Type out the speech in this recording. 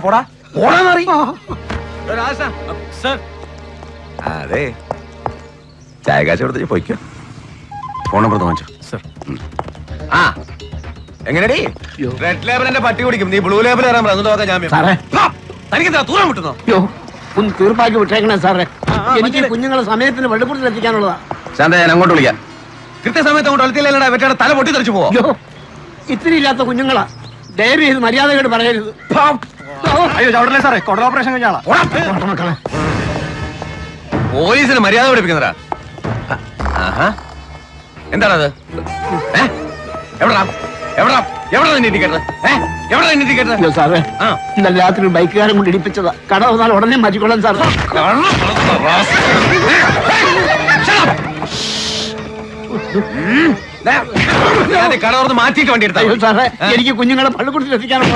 പോടാ പോടാന്നറി. അതെ ചായ കാശ് കൊടുത്ത് പൊയ്ക്കോ. ഫോൺ നമ്പർ വാങ്ങിച്ചു സർ. ആ എങ്ങനെയാടി റെഡ് ലേബിൾ പട്ടി കുടിക്കും, നീ ബ്ലൂ ലേബിൾ കയറാൻ പറഞ്ഞു ജാമ്യം. തനിക്ക് തൂറാൻ വിട്ടുന്നോ? ഒന്ന് തീർപ്പാക്കി വിട്ടേക്കണേ സാറേ, എനിക്ക് കുഞ്ഞുങ്ങളെ സമയത്തിന് വെള്ളക്കുടത്തിൽ എത്തിക്കാനുള്ളതാ. ശാന്ത ഞാൻ അങ്ങോട്ട് വിളിക്കാം. കൃത്യസമയത്ത് അങ്ങോട്ട് വളർത്തിയില്ല വെറ്റാണ് തല പൊട്ടി തെറിച്ചു പോവോ? ഇത്തിരി ഇല്ലാത്ത കുഞ്ഞുങ്ങളാ, ദയവ് ചെയ്ത് മര്യാദയോട് പറയരുത്. അയ്യോ ചവിടല്ലേ സാറേ, കൊടൽ ഓപ്പറേഷൻ കഴിഞ്ഞാളാ. പോലീസിന് മര്യാദ പഠിപ്പിക്കുന്നതാ. എന്താണത്? സാറേ ഇന്നലെ രാത്രി ബൈക്കുകാരൻ കൊണ്ട് ഇടിപ്പിച്ചതാ. കട വന്നാൽ ഉടനെ മാറ്റിക്കൊള്ളാൻ സാർ. കട മാറ്റിയിട്ട് വണ്ടി എടുത്താ സാറേ, എനിക്ക് കുഞ്ഞുങ്ങളെ പള്ളിക്കൂടത്തിൽ എത്തിക്കാനുള്ള